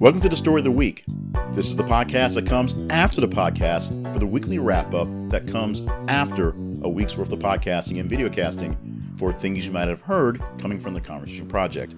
Welcome to the Story of the Week. This is the podcast that comes after the podcast for the weekly wrap-up that comes after a week's worth of podcasting and videocasting for things you might have heard coming from the Conversation Project.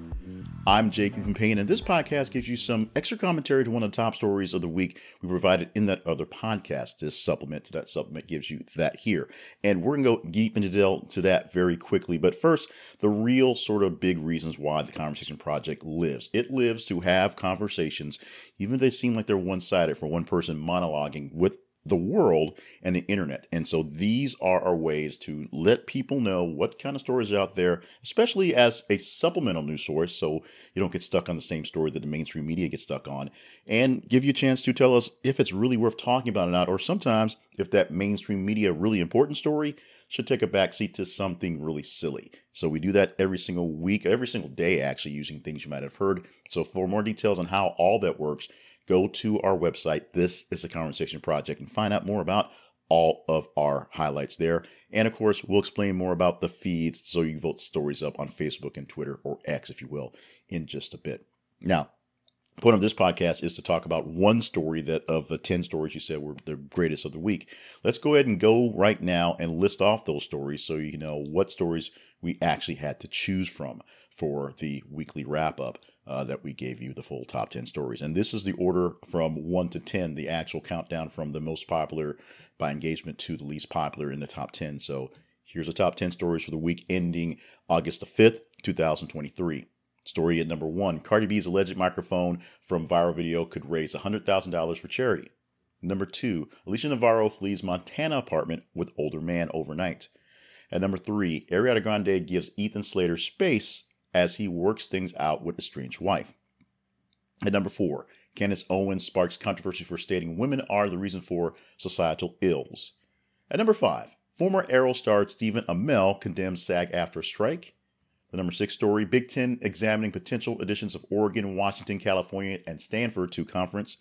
I'm Jake from Payne, and this podcast gives you some extra commentary to one of the top stories of the week we provided in that other podcast. This supplement to that supplement gives you that here. And we're going to go deep into that very quickly. But first, the real sort of big reasons why the Conversation Project lives. It lives to have conversations, even if they seem like they're one-sided for one person monologuing with the world and the internet. And so these are our ways to let people know what kind of stories are out there, especially as a supplemental news source, so you don't get stuck on the same story that the mainstream media gets stuck on, and give you a chance to tell us if it's really worth talking about or not, or sometimes if that mainstream media really important story should take a backseat to something really silly. So we do that every single week, every single day actually, using things you might have heard. So for more details on how all that works, go to our website, This is the Conversation Project, and find out more about all of our highlights there. And of course, we'll explain more about the feeds so you vote stories up on Facebook and Twitter, or X, if you will, in just a bit. Now, the point of this podcast is to talk about one story that of the 10 stories you said were the greatest of the week. Let's go ahead and go right now and list off those stories so you know what stories we actually had to choose from for the weekly wrap-up. That we gave you the full top 10 stories. And this is the order from 1 to 10, the actual countdown from the most popular by engagement to the least popular in the top 10. So here's the top 10 stories for the week ending August the 5th, 2023. Story at number 1, Cardi B's alleged microphone from viral video could raise $100,000 for charity. Number 2, Alicia Navarro flees Montana apartment with older man overnight. At number 3, Ariana Grande gives Ethan Slater space as he works things out with a strange wife. At number 4, Candace Owens sparks controversy for stating women are the reason for societal ills. At number 5, former Arrow star Stephen Amell condemns SAG-AFTRA strike. The number 6 story, Big Ten examining potential additions of Oregon, Washington, California, and Stanford to conference.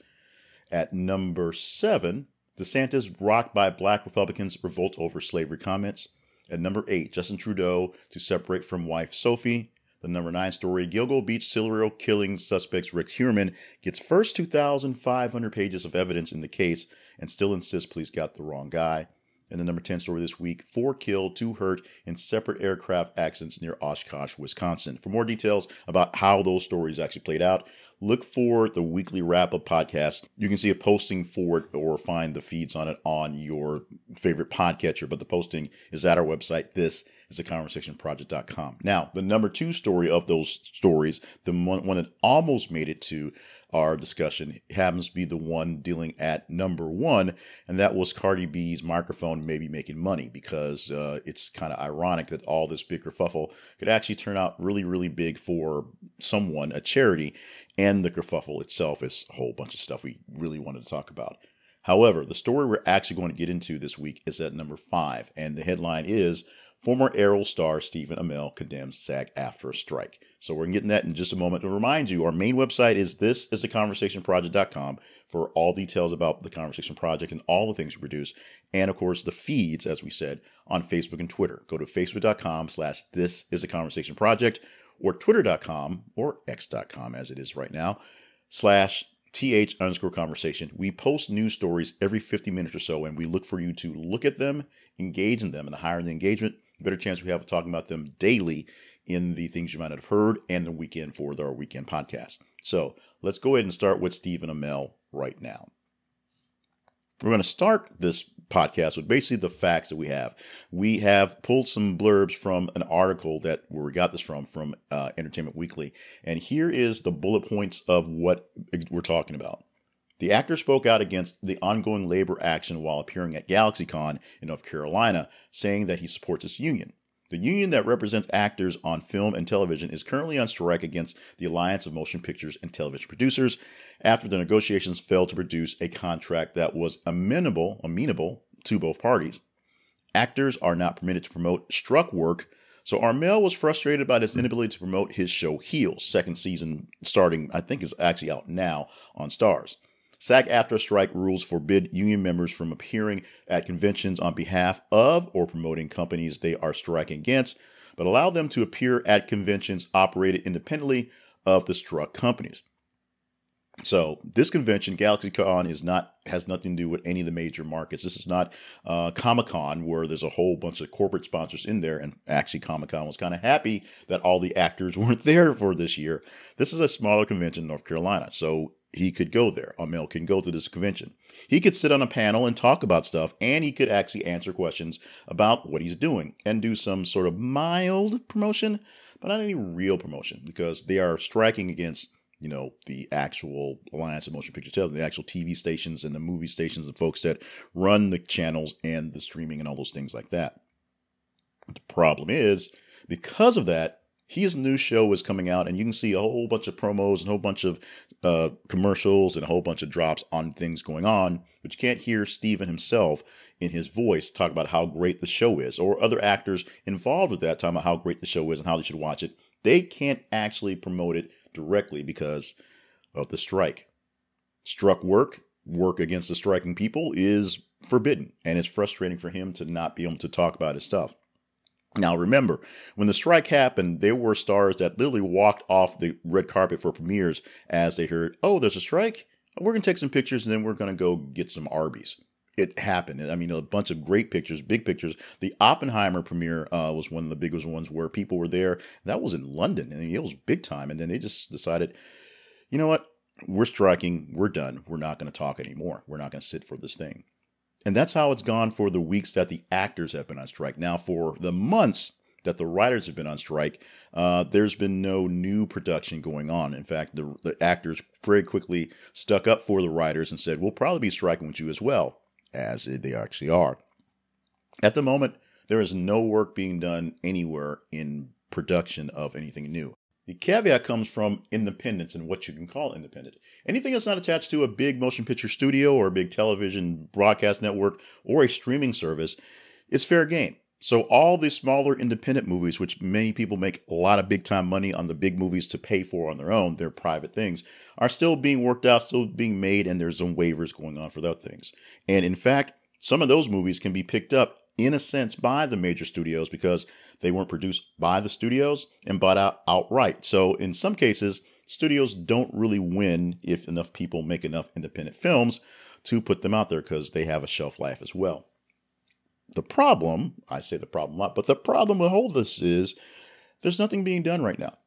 At number 7, DeSantis rocked by black Republicans revolt over slavery comments. At number 8, Justin Trudeau to separate from wife Sophie. The number 9 story, Gilgo Beach serial killing suspects Rick Heuermann gets first 2,500 pages of evidence in the case and still insists police got the wrong guy. And the number 10 story this week, 4 killed, 2 hurt in separate aircraft accidents near Oshkosh, Wisconsin. For more details about how those stories actually played out, look for the weekly wrap-up podcast. You can see a posting for it or find the feeds on it on your favorite podcatcher, but the posting is at our website. This is theconversationproject.com. Now, the number 2 story of those stories, the one that almost made it to our discussion, happens to be the one dealing at number 1, and that was Cardi B's microphone maybe making money, because it's kind of ironic that all this big kerfuffle could actually turn out really, really big for someone, a charity, and the kerfuffle itself is a whole bunch of stuff we really wanted to talk about. However, the story we're actually going to get into this week is at number 5, and the headline is former Arrow star Stephen Amell condemns SAG-AFTRA strike. So we're getting that in just a moment. To remind you, our main website is thisitheconversationproject.com for all details about the Conversation Project and all the things we produce. And of course, the feeds, as we said, on Facebook and Twitter. Go to facebook.com/thisitheconversationproject or twitter.com or x.com as it is right now, /th_conversation. We post news stories every 50 minutes or so, and we look for you to look at them, engage in them, and the higher the engagement, the better chance we have of talking about them daily in the things you might have heard and the weekend for our weekend podcast. So let's go ahead and start with Stephen Amell right now. We're going to start this podcast with basically the facts that we have. We have pulled some blurbs from an article where we got this from Entertainment Weekly. And here is the bullet points of what we're talking about. The actor spoke out against the ongoing labor action while appearing at GalaxyCon in North Carolina, saying that he supports this union. The union that represents actors on film and television is currently on strike against the Alliance of Motion Pictures and Television Producers after the negotiations failed to produce a contract that was amenable to both parties. Actors are not permitted to promote struck work, so Armel was frustrated about his inability to promote his show Heels. Second season starting, I think, is actually out now on Starz. SAG-AFTRA strike rules forbid union members from appearing at conventions on behalf of or promoting companies they are striking against, but allow them to appear at conventions operated independently of the struck companies. So this convention, GalaxyCon, has nothing to do with any of the major markets. This is not Comic-Con, where there's a whole bunch of corporate sponsors in there. And actually, Comic-Con was kind of happy that all the actors weren't there for this year. This is a smaller convention in North Carolina, so he could go there. Amell can go to this convention. He could sit on a panel and talk about stuff, and he could actually answer questions about what he's doing and do some sort of mild promotion, but not any real promotion, because they are striking against the actual Alliance of Motion Picture Television, the actual TV stations and the movie stations and folks that run the channels and the streaming and all those things like that. The problem is, because of that, his new show is coming out, and you can see a whole bunch of promos and a whole bunch of commercials and a whole bunch of drops on things going on, but you can't hear Steven himself in his voice talk about how great the show is, or other actors involved with that talking about how great the show is and how they should watch it. They can't actually promote it directly because of the strike. Work against the striking people is forbidden, and it's frustrating for him to not be able to talk about his stuff. Now remember, when the strike happened, there were stars that literally walked off the red carpet for premieres as they heard, oh, there's a strike? We're going to take some pictures and then we're going to go get some Arby's. It happened. I mean, a bunch of great pictures, big pictures. The Oppenheimer premiere was one of the biggest ones where people were there. That was in London, and it was big time. And then they just decided, you know what? We're striking. We're done. We're not going to talk anymore. We're not going to sit for this thing. And that's how it's gone for the weeks that the actors have been on strike. Now, for the months that the writers have been on strike, there's been no new production going on. In fact, the actors very quickly stuck up for the writers and said, we'll probably be striking with you as well, as they actually are. At the moment, there is no work being done anywhere in production of anything new. The caveat comes from independence and what you can call independent. Anything that's not attached to a big motion picture studio or a big television broadcast network or a streaming service is fair game. So all the smaller independent movies, which many people make a lot of big time money on the big movies to pay for on their own, they're private things, are still being worked out, still being made, and there's some waivers going on for those things. And in fact, some of those movies can be picked up in a sense by the major studios because they weren't produced by the studios and bought out outright. So in some cases, studios don't really win if enough people make enough independent films to put them out there because they have a shelf life as well. The problem, I say the problem a lot, but the problem with all this is there's nothing being done right now.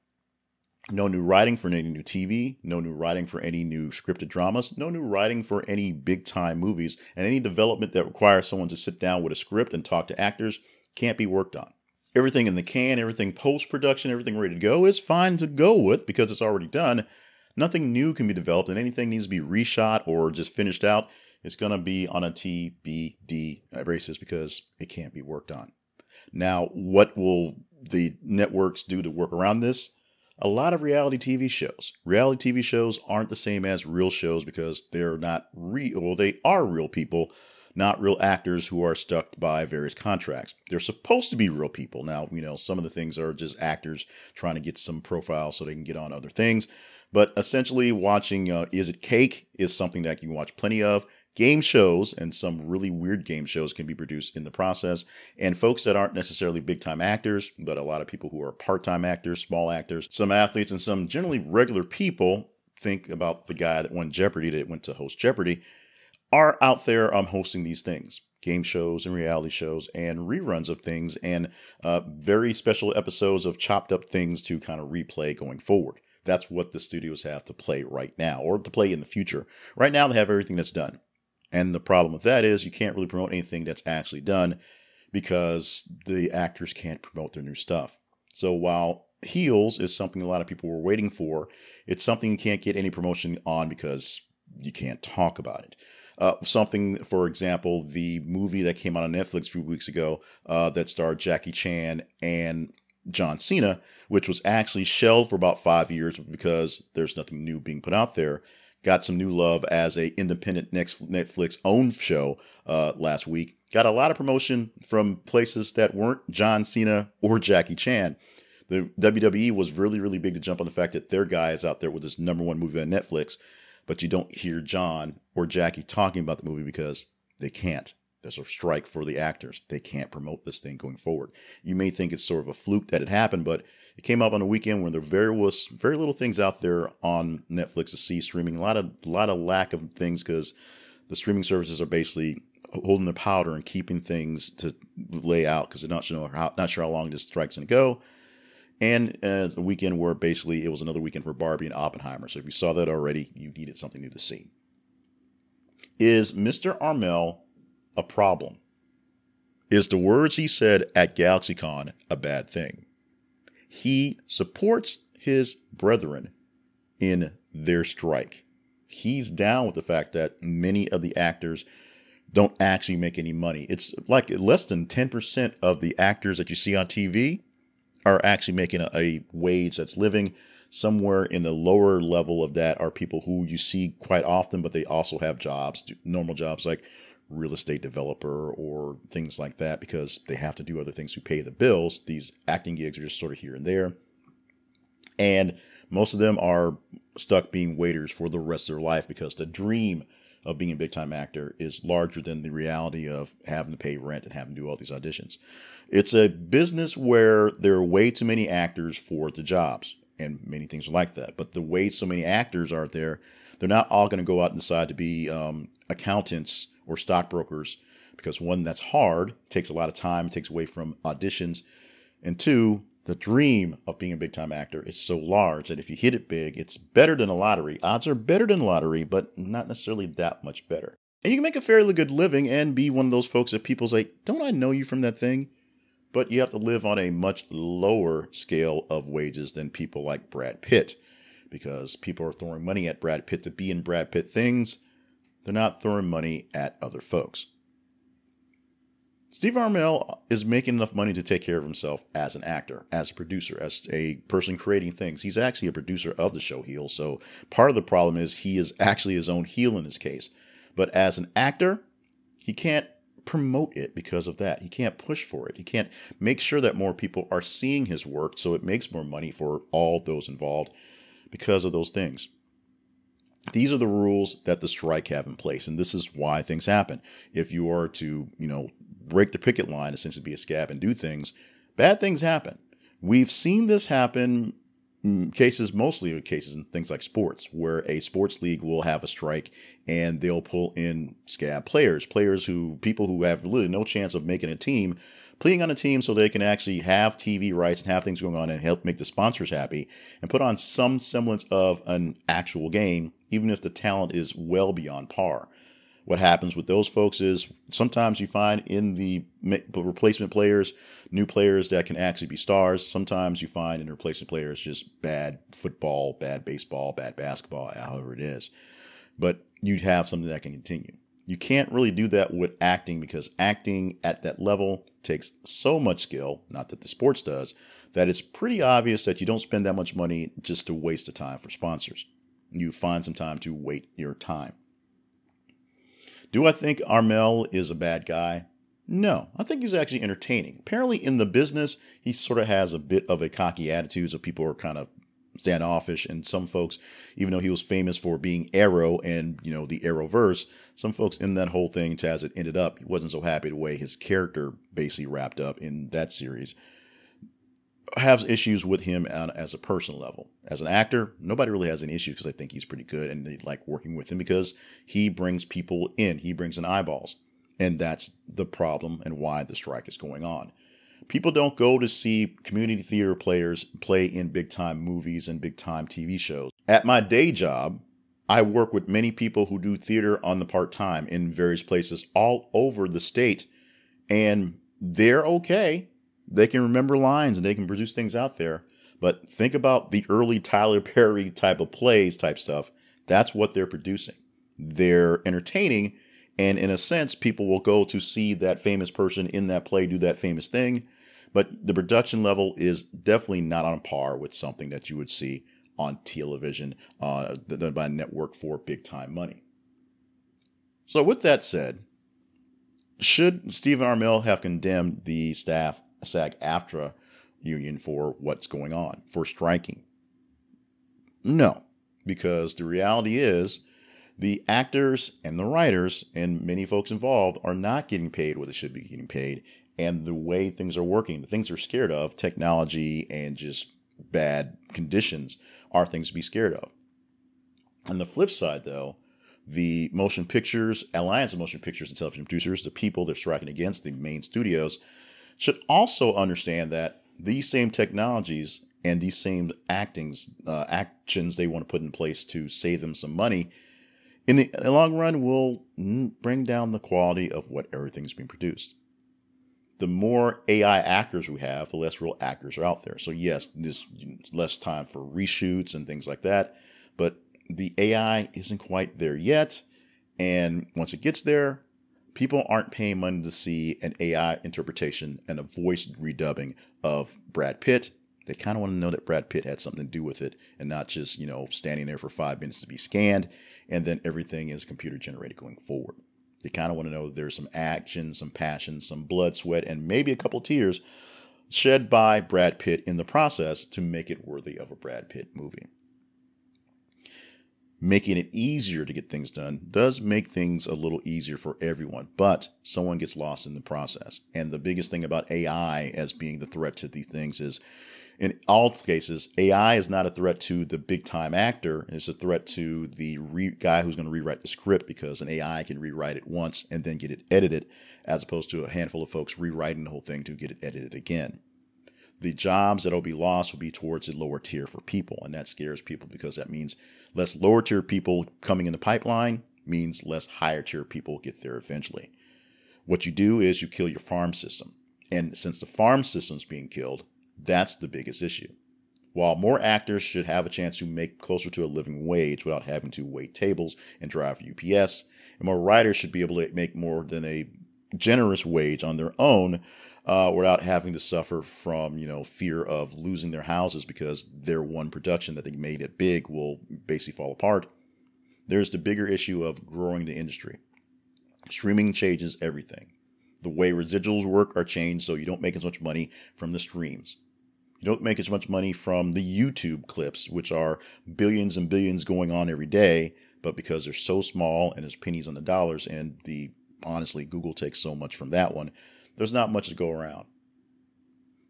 No new writing for any new TV, no new writing for any new scripted dramas, no new writing for any big time movies, and any development that requires someone to sit down with a script and talk to actors can't be worked on. Everything in the can, everything post-production, everything ready to go is fine to go with because it's already done. Nothing new can be developed, and anything needs to be reshot or just finished out. It's going to be on a TBD basis because it can't be worked on. Now, what will the networks do to work around this? A lot of reality TV shows. Reality TV shows aren't the same as real shows because they're not real. Well, they are real people, not real actors who are stuck by various contracts. They're supposed to be real people. Now, some of the things are just actors trying to get some profile so they can get on other things. But essentially watching Is It Cake is something that you can watch plenty of. Game shows and some really weird game shows can be produced in the process. And folks that aren't necessarily big-time actors, but a lot of people who are part-time actors, small actors, some athletes, and some generally regular people, think about the guy that won Jeopardy, that went to host Jeopardy, are out there hosting these things. Game shows and reality shows and reruns of things and very special episodes of chopped up things to kind of replay going forward. That's what the studios have to play right now or to play in the future. Right now, they have everything that's done. And the problem with that is you can't really promote anything that's actually done because the actors can't promote their new stuff. So while Heels is something a lot of people were waiting for, it's something you can't get any promotion on because you can't talk about it. Something, for example, the movie that came out on Netflix a few weeks ago that starred Jackie Chan and John Cena, which was actually shelved for about 5 years because there's nothing new being put out there, got some new love as a independent Netflix-owned show last week. Got a lot of promotion from places that weren't John Cena or Jackie Chan. The WWE was really, really big to jump on the fact that their guy is out there with this #1 movie on Netflix, but you don't hear John or Jackie talking about the movie because they can't. There's a strike for the actors. They can't promote this thing going forward. You may think it's sort of a fluke that it happened, but it came up on a weekend when there was very little things out there on Netflix to see streaming. A lot of lack of things because the streaming services are basically holding their powder and keeping things to lay out because they're not sure how long this strike's going to go. And a weekend where basically it was another weekend for Barbie and Oppenheimer. So if you saw that already, you needed something new to see. Is Mr. Armel a problem? Is the words he said at GalaxyCon a bad thing? He supports his brethren in their strike. He's down with the fact that many of the actors don't actually make any money. It's like less than 10% of the actors that you see on TV are actually making a wage that's living. Somewhere in the lower level of that are people who you see quite often, but they also have jobs, normal jobs like real estate developer or things like that, because they have to do other things to pay the bills. These acting gigs are just sort of here and there. And most of them are stuck being waiters for the rest of their life because the dream of being a big time actor is larger than the reality of having to pay rent and having to do all these auditions. It's a business where there are way too many actors for the jobs. And many things are like that. But the way so many actors are there, they're not all going to go out and decide to be accountants or stockbrokers because one, that's hard, takes a lot of time, it takes away from auditions. And two, the dream of being a big time actor is so large that if you hit it big, it's better than a lottery. Odds are better than a lottery, but not necessarily that much better. And you can make a fairly good living and be one of those folks that people say, don't I know you from that thing? But you have to live on a much lower scale of wages than people like Brad Pitt, because people are throwing money at Brad Pitt to be in Brad Pitt things. They're not throwing money at other folks. Steve Armel is making enough money to take care of himself as an actor, as a producer, as a person creating things. He's actually a producer of the show Heel, so part of the problem is he is actually his own heel in this case. But as an actor, he can't promote it because of that. He can't push for it. He can't make sure that more people are seeing his work so it makes more money for all those involved because of those things. These are the rules that the strike have in place, and this is why things happen. If you are to, break the picket line, essentially be a scab and do things, bad things happen. We've seen this happen mostly cases in things like sports, where a sports league will have a strike and they'll pull in scab people who have really no chance of making a team, playing on a team so they can actually have TV rights and have things going on and help make the sponsors happy and put on some semblance of an actual game, even if the talent is well beyond par. What happens with those folks is sometimes you find in the replacement players, new players that can actually be stars. Sometimes you find in the replacement players just bad football, bad baseball, bad basketball, however it is. But you have something that can continue. You can't really do that with acting because acting at that level takes so much skill, not that the sports does, that it's pretty obvious that you don't spend that much money just to waste the time for sponsors. You find some time to wait your time. Do I think Armel is a bad guy? No, I think he's actually entertaining. Apparently in the business, he sort of has a bit of a cocky attitude, so people are kind of standoffish, and some folks, even though he was famous for being Arrow and, the Arrowverse, some folks in that whole thing, as it ended up, he wasn't so happy the way his character basically wrapped up in that series. Have issues with him as a personal level. As an actor, nobody really has any issues because I think he's pretty good and they like working with him because he brings people in. He brings in eyeballs. And that's the problem and why the strike is going on. People don't go to see community theater players play in big-time movies and big-time TV shows. At my day job, I work with many people who do theater on the part-time in various places all over the state. And they're okay. They can remember lines and they can produce things out there. But think about the early Tyler Perry type of plays type stuff. That's what they're producing. They're entertaining. And in a sense, people will go to see that famous person in that play do that famous thing. But the production level is definitely not on par with something that you would see on television done by a network for big time money. So with that said, should Steve Armel have condemned the staff SAG-AFTRA union for what's going on, for striking? No, because the reality is The actors and the writers and many folks involved are not getting paid what they should be getting paid. And the way things are working, the things they're scared of, technology and just bad conditions, are things to be scared of. On the flip side, though, the motion pictures, Alliance of Motion Pictures and Television Producers, the people they're striking against, the main studios, should also understand that these same technologies and these same actions they want to put in place to save them some money, in the long run, will bring down the quality of what everything's being produced. The more AI actors we have, the less real actors are out there. So yes, there's less time for reshoots and things like that, but the AI isn't quite there yet. And once it gets there, people aren't paying money to see an AI interpretation and a voice redubbing of Brad Pitt. They kind of want to know that Brad Pitt had something to do with it and not just, standing there for 5 minutes to be scanned and then everything is computer generated going forward. They kind of want to know there's some action, some passion, some blood, sweat, and maybe a couple tears shed by Brad Pitt in the process to make it worthy of a Brad Pitt movie. Making it easier to get things done does make things a little easier for everyone, but someone gets lost in the process. And the biggest thing about AI as being the threat to these things is, in all cases, AI is not a threat to the big-time actor. It's a threat to the guy who's going to rewrite the script, because an AI can rewrite it once and then get it edited, as opposed to a handful of folks rewriting the whole thing to get it edited again. The jobs that will be lost will be towards the lower tier for people, and that scares people because that means less lower tier people coming in the pipeline means less higher tier people get there eventually. What you do is you kill your farm system, and since the farm system's being killed, that's the biggest issue. While more actors should have a chance to make closer to a living wage without having to wait tables and drive UPS, and more writers should be able to make more than a generous wage on their own without having to suffer from, fear of losing their houses because their one production that they made it big will basically fall apart. There's the bigger issue of growing the industry. Streaming changes everything. The way residuals work are changed, so you don't make as much money from the streams. You don't make as much money from the YouTube clips, which are billions and billions going on every day, but because they're so small and there's pennies on the dollars, and honestly, Google takes so much from that one, there's not much to go around.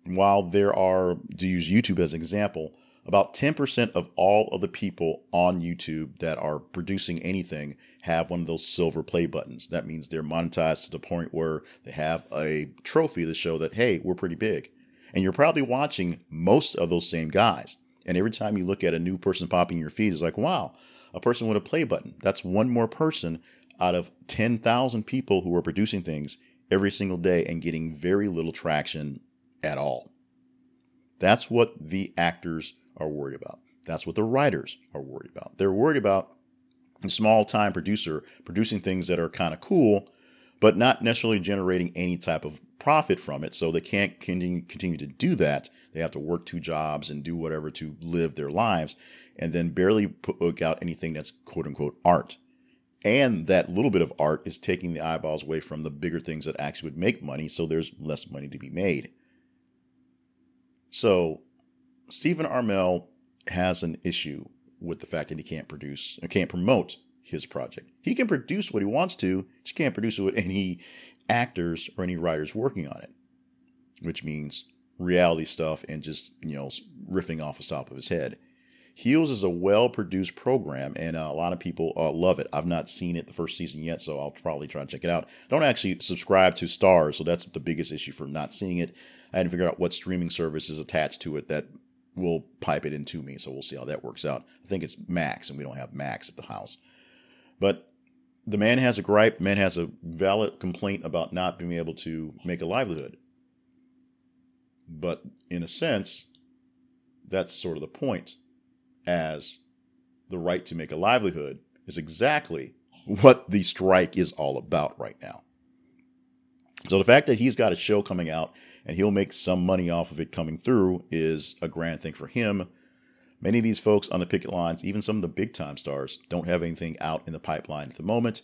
While there are, to use YouTube as an example, about 10% of all of the people on YouTube that are producing anything have one of those silver play buttons. That means they're monetized to the point where they have a trophy to show that, hey, we're pretty big. And you're probably watching most of those same guys. And every time you look at a new person popping in your feed, it's like, wow, a person with a play button. That's one more person out of 10,000 people who are producing things every single day and getting very little traction at all. That's what the actors are worried about. That's what the writers are worried about. They're worried about a small-time producer producing things that are kind of cool, but not necessarily generating any type of profit from it. So they can't continue to do that. They have to work 2 jobs and do whatever to live their lives, and then barely put out anything that's quote-unquote art. And that little bit of art is taking the eyeballs away from the bigger things that actually would make money, so there's less money to be made. So Stephen Armel has an issue with the fact that he can't produce or can't promote his project. He can produce what he wants to, just can't produce it with any actors or any writers working on it, which means reality stuff and just, riffing off the top of his head. Heels is a well-produced program, and a lot of people love it. I've not seen it the first season yet, so I'll probably try to check it out. I don't actually subscribe to Starz, so that's the biggest issue for not seeing it. I hadn't figured out what streaming service is attached to it that will pipe it into me, so we'll see how that works out. I think it's Max, and we don't have Max at the house. But the man has a gripe. The man has a valid complaint about not being able to make a livelihood. But in a sense, that's sort of the point, as the right to make a livelihood is exactly what the strike is all about right now. So the fact that he's got a show coming out and he'll make some money off of it coming through is a grand thing for him. Many of these folks on the picket lines, even some of the big time stars, don't have anything out in the pipeline at the moment.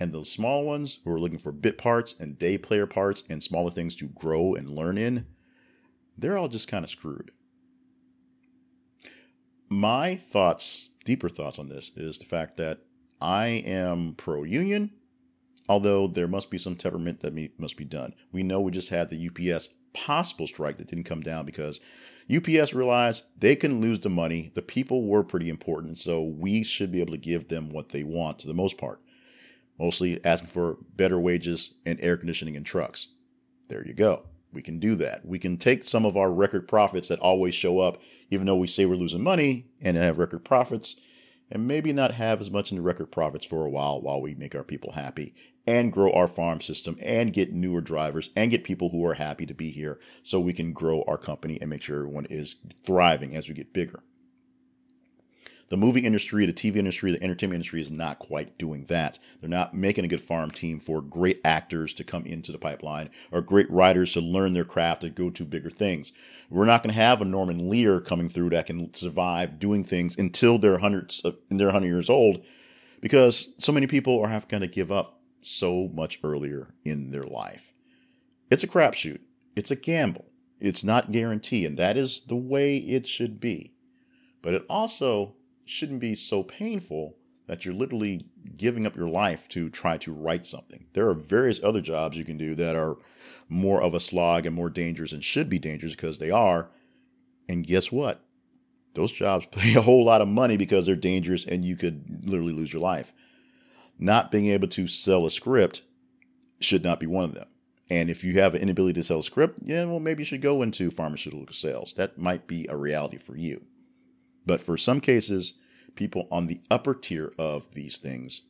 And the small ones who are looking for bit parts and day player parts and smaller things to grow and learn in, they're all just kind of screwed. My thoughts, deeper thoughts on this, is the fact that I am pro-union, although there must be some temperament that must be done. We know we just had the UPS possible strike that didn't come down because UPS realized they couldn't lose the money. The people were pretty important, so we should be able to give them what they want to the most part. Mostly asking for better wages and air conditioning in trucks. There you go. We can do that. We can take some of our record profits that always show up, even though we say we're losing money, and have record profits, and maybe not have as much in the record profits for a while we make our people happy and grow our farm system and get newer drivers and get people who are happy to be here so we can grow our company and make sure everyone is thriving as we get bigger. The movie industry, the TV industry, the entertainment industry is not quite doing that. They're not making a good farm team for great actors to come into the pipeline or great writers to learn their craft to go to bigger things. We're not going to have a Norman Lear coming through that can survive doing things until they're 100 years old, because so many people are having to give up so much earlier in their life. It's a crapshoot. It's a gamble. It's not guaranteed, and that is the way it should be. But it also shouldn't be so painful that you're literally giving up your life to try to write something. There are various other jobs you can do that are more of a slog and more dangerous and should be dangerous because they are. And guess what? Those jobs pay a whole lot of money because they're dangerous and you could literally lose your life. Not being able to sell a script should not be one of them. And if you have an inability to sell a script, maybe you should go into pharmaceutical sales. That might be a reality for you. But for some cases, people on the upper tier of these things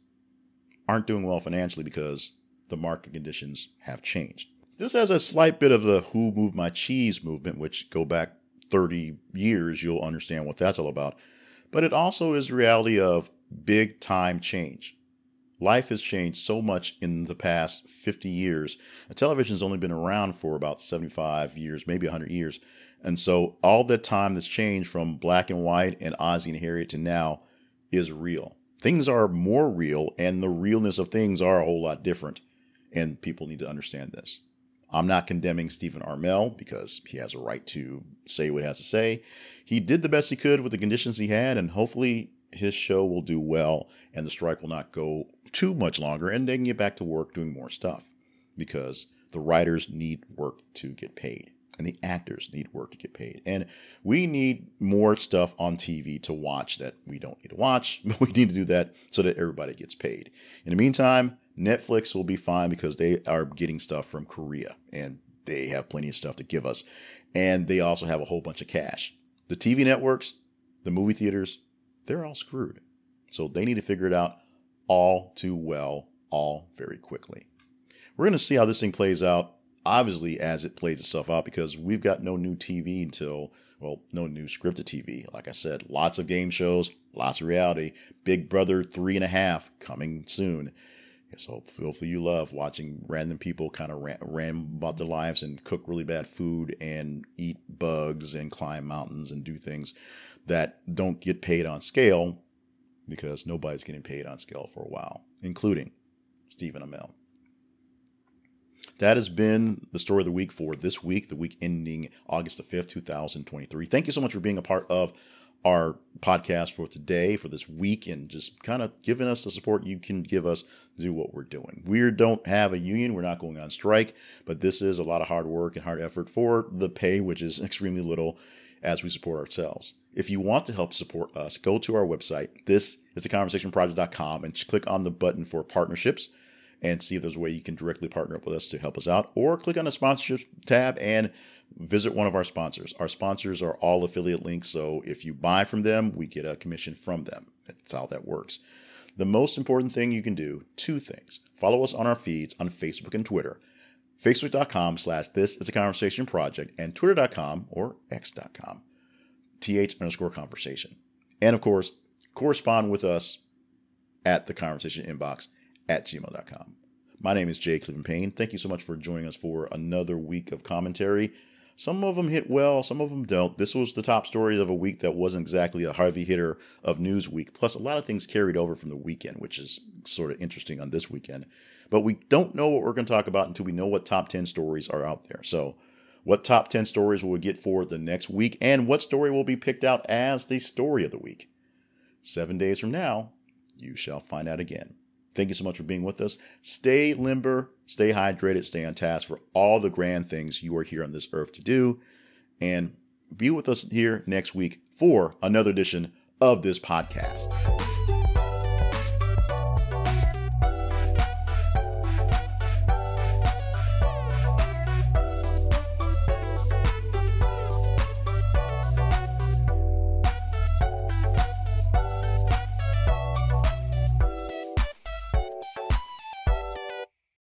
aren't doing well financially because the market conditions have changed. This has a slight bit of the Who Moved My Cheese movement, which go back 30 years, you'll understand what that's all about. But it also is the reality of big time change. Life has changed so much in the past 50 years. Television's only been around for about 75 years, maybe 100 years. And so all that time that's changed from black and white and Ozzie and Harriet to now is real. Things are more real, and the realness of things are a whole lot different. And people need to understand this. I'm not condemning Stephen Armel because he has a right to say what he has to say. He did the best he could with the conditions he had, and hopefully his show will do well and the strike will not go too much longer and they can get back to work doing more stuff because the writers need work to get paid. And the actors need work to get paid. And we need more stuff on TV to watch that we don't need to watch, but we need to do that so that everybody gets paid. In the meantime, Netflix will be fine because they are getting stuff from Korea and they have plenty of stuff to give us. And they also have a whole bunch of cash. The TV networks, the movie theaters, they're all screwed. So they need to figure it out all too well, all very quickly. We're going to see how this thing plays out. Obviously, as it plays itself out, because we've got no new TV no new scripted TV. Like I said, lots of game shows, lots of reality. Big Brother 3.5 coming soon. So hopefully you love watching random people kind of ram about their lives and cook really bad food and eat bugs and climb mountains and do things that don't get paid on scale because nobody's getting paid on scale for a while, including Stephen Amell. That has been the story of the week for this week, the week ending August the 5th, 2023. Thank you so much for being a part of our podcast for today, for this week, and just kind of giving us the support you can give us to do what we're doing. We don't have a union. We're not going on strike, but this is a lot of hard work and hard effort for the pay, which is extremely little as we support ourselves. If you want to help support us, go to our website. This is theconversationproject.com and click on the button for partnerships and see if there's a way you can directly partner up with us to help us out, or click on the sponsorship tab and visit one of our sponsors. Our sponsors are all affiliate links, so if you buy from them, we get a commission from them. That's how that works. The most important thing you can do, two things. Follow us on our feeds on Facebook and Twitter. Facebook.com/ThisIsAConversationProject and Twitter.com or X.com, th_conversation. And of course, correspond with us at theconversationinbox@gmail.com. My name is Jay Cleveland Payne. Thank you so much for joining us for another week of commentary. Some of them hit well, some of them don't. This was the top story of a week that wasn't exactly a heavy hitter of Newsweek. Plus, a lot of things carried over from the weekend, which is sort of interesting on this weekend. But we don't know what we're going to talk about until we know what top 10 stories are out there. So what top 10 stories will we get for the next week, and what story will be picked out as the story of the week? 7 days from now, You shall find out again. Thank you so much for being with us. Stay limber, stay hydrated, stay on task for all the grand things you are here on this earth to do. And be with us here next week for another edition of this podcast.